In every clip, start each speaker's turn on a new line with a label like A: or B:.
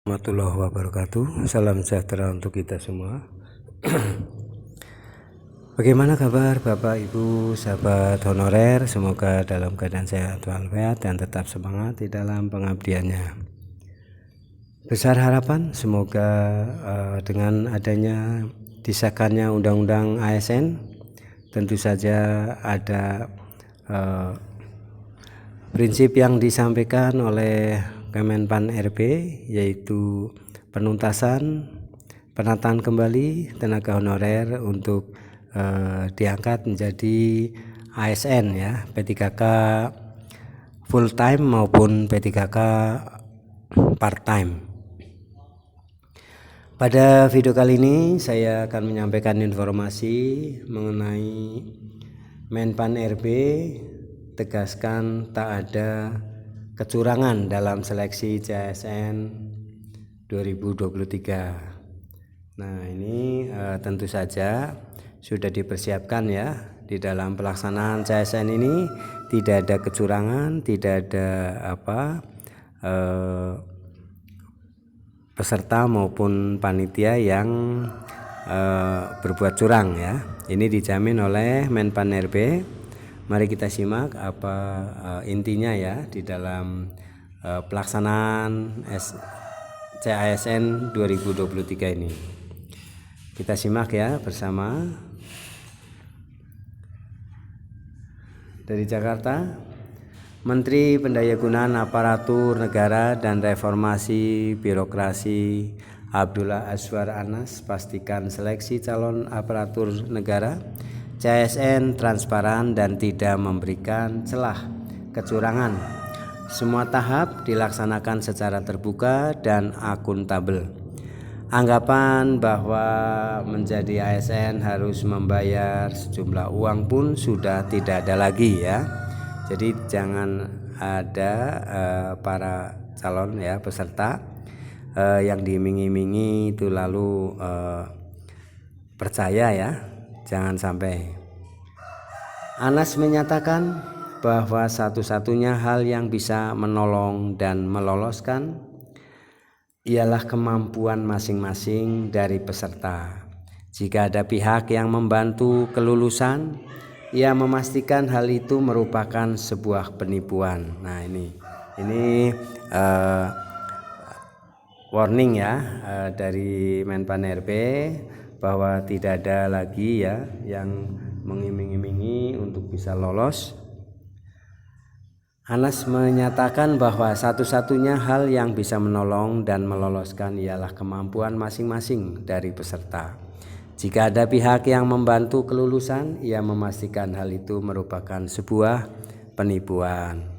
A: Warahmatullahi wabarakatuh. Salam sejahtera untuk kita semua. Bagaimana kabar Bapak Ibu sahabat honorer? Semoga dalam keadaan sehat walafiat dan tetap semangat di dalam pengabdiannya. Besar harapan semoga dengan adanya disahkannya Undang-Undang ASN, tentu saja ada prinsip yang disampaikan oleh Kemenpan RB, yaitu penuntasan, penataan kembali tenaga honorer untuk diangkat menjadi ASN ya, P3K full time maupun P3K part time. Pada video kali ini saya akan menyampaikan informasi mengenai Menpan RB tegaskan tak ada kecurangan dalam seleksi CASN 2023. Nah, ini tentu saja sudah dipersiapkan ya. Di dalam pelaksanaan CASN ini tidak ada kecurangan, tidak ada peserta maupun panitia yang berbuat curang ya. Ini dijamin oleh Menpan RB. Mari kita simak apa intinya ya di dalam pelaksanaan CASN 2023 ini. Kita simak ya bersama. Dari Jakarta, Menteri Pendayagunaan Aparatur Negara dan Reformasi Birokrasi Abdullah Azwar Anas pastikan seleksi calon aparatur negara CASN transparan dan tidak memberikan celah kecurangan. Semua tahap dilaksanakan secara terbuka dan akuntabel. Anggapan bahwa menjadi ASN harus membayar sejumlah uang pun sudah tidak ada lagi ya. Jadi jangan ada para calon ya peserta yang diiming-imingi itu lalu percaya ya. Jangan sampai. Anas menyatakan bahwa satu-satunya hal yang bisa menolong dan meloloskan ialah kemampuan masing-masing dari peserta. Jika ada pihak yang membantu kelulusan, ia memastikan hal itu merupakan sebuah penipuan. Nah, ini warning ya dari Menpan RB bahwa tidak ada lagi ya yang mengiming-imingi untuk bisa lolos. Anas menyatakan bahwa satu-satunya hal yang bisa menolong dan meloloskan ialah kemampuan masing-masing dari peserta. Jika ada pihak yang membantu kelulusan, ia memastikan hal itu merupakan sebuah penipuan.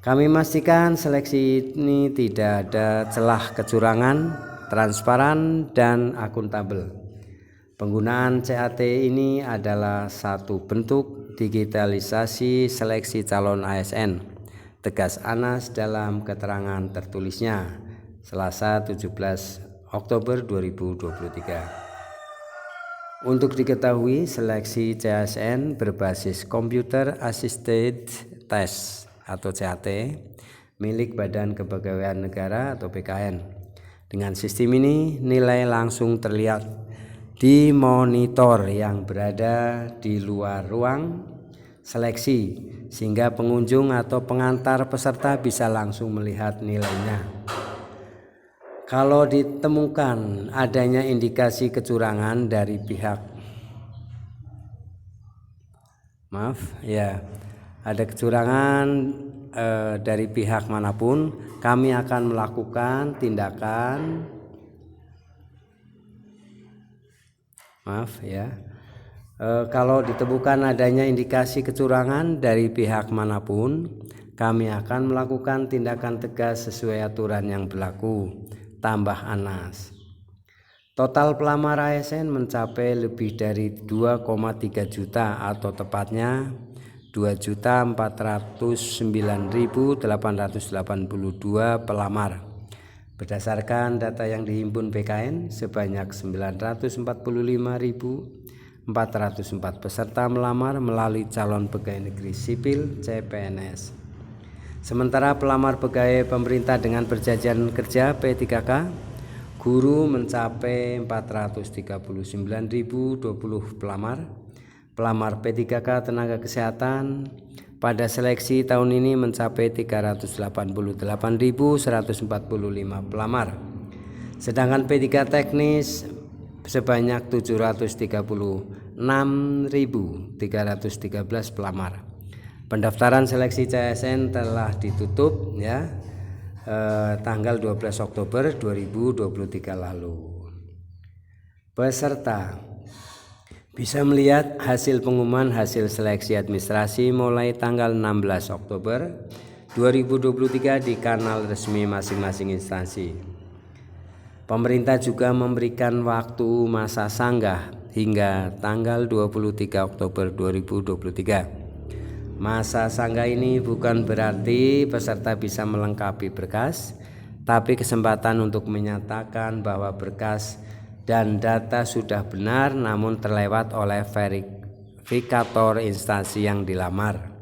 A: Kami memastikan seleksi ini tidak ada celah kecurangan, transparan dan akuntabel. Penggunaan CAT ini adalah satu bentuk digitalisasi seleksi calon ASN, tegas Anas dalam keterangan tertulisnya Selasa 17 Oktober 2023. Untuk diketahui, seleksi CASN berbasis Computer Assisted Test atau CAT milik Badan Kepegawaian Negara atau BKN. Dengan sistem ini, nilai langsung terlihat di monitor yang berada di luar ruang seleksi, sehingga pengunjung atau pengantar peserta bisa langsung melihat nilainya. Kalau ditemukan adanya indikasi kecurangan dari pihak ada kecurangan dari pihak manapun, kami akan melakukan tindakan kalau ditemukan adanya indikasi kecurangan dari pihak manapun, kami akan melakukan tindakan tegas sesuai aturan yang berlaku, tambah Anas. Total pelamar ASN mencapai lebih dari 2,3 juta atau tepatnya 2.409.882 pelamar. Berdasarkan data yang dihimpun BKN, sebanyak 945.404 peserta melamar melalui calon pegawai negeri sipil CPNS. Sementara pelamar pegawai pemerintah dengan perjanjian kerja P3K guru mencapai 439.020 pelamar. Pelamar P3K tenaga kesehatan pada seleksi tahun ini mencapai 388.145 pelamar. Sedangkan P3 teknis sebanyak 736.313 pelamar. Pendaftaran seleksi CASN telah ditutup ya tanggal 12 Oktober 2023 lalu. Peserta bisa melihat hasil pengumuman hasil seleksi administrasi mulai tanggal 16 Oktober 2023 di kanal resmi masing-masing instansi. Pemerintah juga memberikan waktu masa sanggah hingga tanggal 23 Oktober 2023. Masa sanggah ini bukan berarti peserta bisa melengkapi berkas, tapi kesempatan untuk menyatakan bahwa berkas dan data sudah benar namun terlewat oleh verifikator instansi yang dilamar.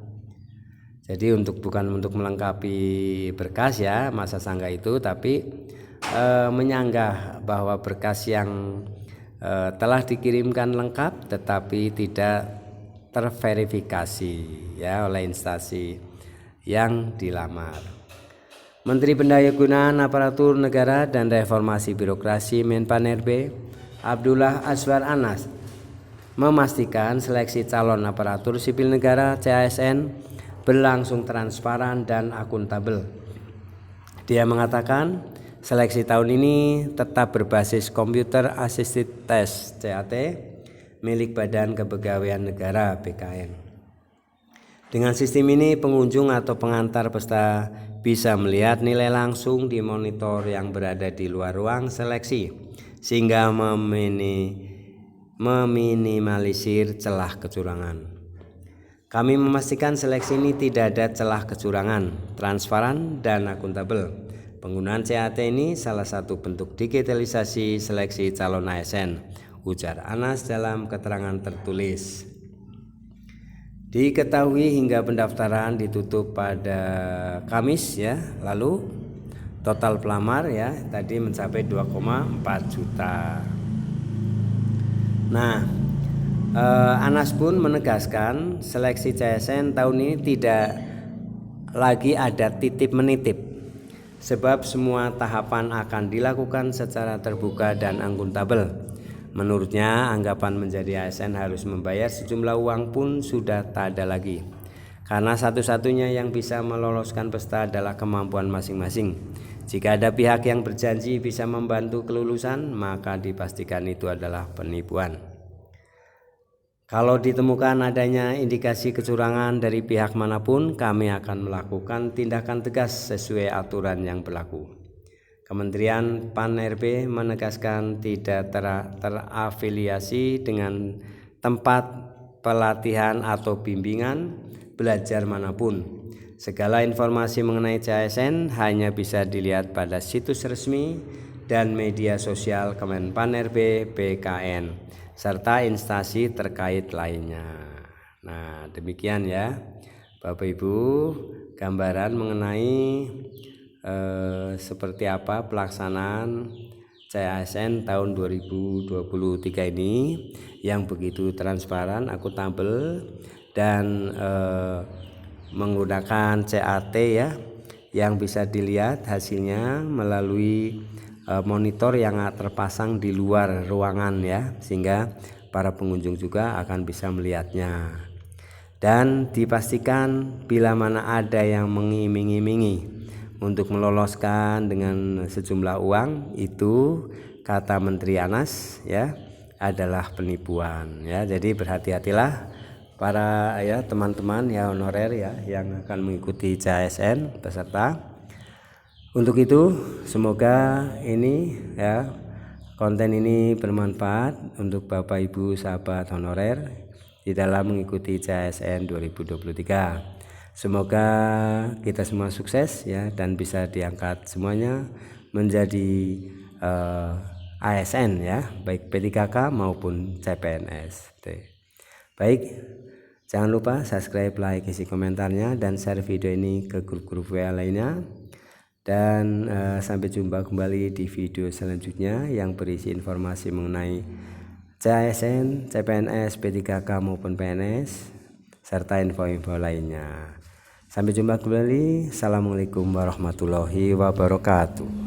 A: Jadi bukan untuk melengkapi berkas ya masa sanggah itu, tapi menyanggah bahwa berkas yang telah dikirimkan lengkap tetapi tidak terverifikasi ya oleh instansi yang dilamar. Menteri Pendayagunaan Aparatur Negara dan Reformasi Birokrasi Menpan-RB Abdullah Azwar Anas memastikan seleksi calon aparatur sipil negara CASN berlangsung transparan dan akuntabel. Dia mengatakan seleksi tahun ini tetap berbasis Computer Assisted Test CAT milik Badan Kepegawaian Negara BKN. Dengan sistem ini pengunjung atau pengantar peserta bisa melihat nilai langsung di monitor yang berada di luar ruang seleksi sehingga meminimalisir celah kecurangan. Kami memastikan seleksi ini tidak ada celah kecurangan, transparan dan akuntabel. Penggunaan CAT ini salah satu bentuk digitalisasi seleksi calon ASN, ujar Anas dalam keterangan tertulis. Diketahui hingga pendaftaran ditutup pada Kamis ya lalu, total pelamar ya tadi mencapai 2,4 juta. Nah, Anas pun menegaskan seleksi CASN tahun ini tidak lagi ada titip menitip, sebab semua tahapan akan dilakukan secara terbuka dan akuntabel. Menurutnya, anggapan menjadi ASN harus membayar sejumlah uang pun sudah tak ada lagi, karena satu-satunya yang bisa meloloskan peserta adalah kemampuan masing-masing. Jika ada pihak yang berjanji bisa membantu kelulusan, maka dipastikan itu adalah penipuan. Kalau ditemukan adanya indikasi kecurangan dari pihak manapun, kami akan melakukan tindakan tegas sesuai aturan yang berlaku. Kementerian Pan-RB menegaskan tidak terafiliasi dengan tempat pelatihan atau bimbingan belajar manapun. Segala informasi mengenai CASN hanya bisa dilihat pada situs resmi dan media sosial Kemenpan-RB BKN serta instansi terkait lainnya. Nah, demikian ya Bapak Ibu gambaran mengenai seperti apa pelaksanaan CASN tahun 2023 ini yang begitu transparan, akuntabel dan menggunakan CAT ya yang bisa dilihat hasilnya melalui monitor yang terpasang di luar ruangan ya, sehingga para pengunjung juga akan bisa melihatnya. Dan dipastikan bila mana ada yang mengiming-imingi untuk meloloskan dengan sejumlah uang, itu kata Menteri Anas ya adalah penipuan ya. Jadi berhati-hatilah para ya teman-teman ya honorer ya yang akan mengikuti CASN peserta. Untuk itu semoga ini ya konten ini bermanfaat untuk Bapak Ibu sahabat honorer di dalam mengikuti CASN 2023. Semoga kita semua sukses ya dan bisa diangkat semuanya menjadi ASN ya, baik P3K maupun CPNS. Baik, Jangan lupa subscribe, like, isi komentarnya, dan share video ini ke grup-grup WA lainnya. Dan sampai jumpa kembali di video selanjutnya yang berisi informasi mengenai CASN, CPNS, P3K maupun PNS, serta info-info lainnya. Sampai jumpa kembali. Assalamualaikum warahmatullahi wabarakatuh.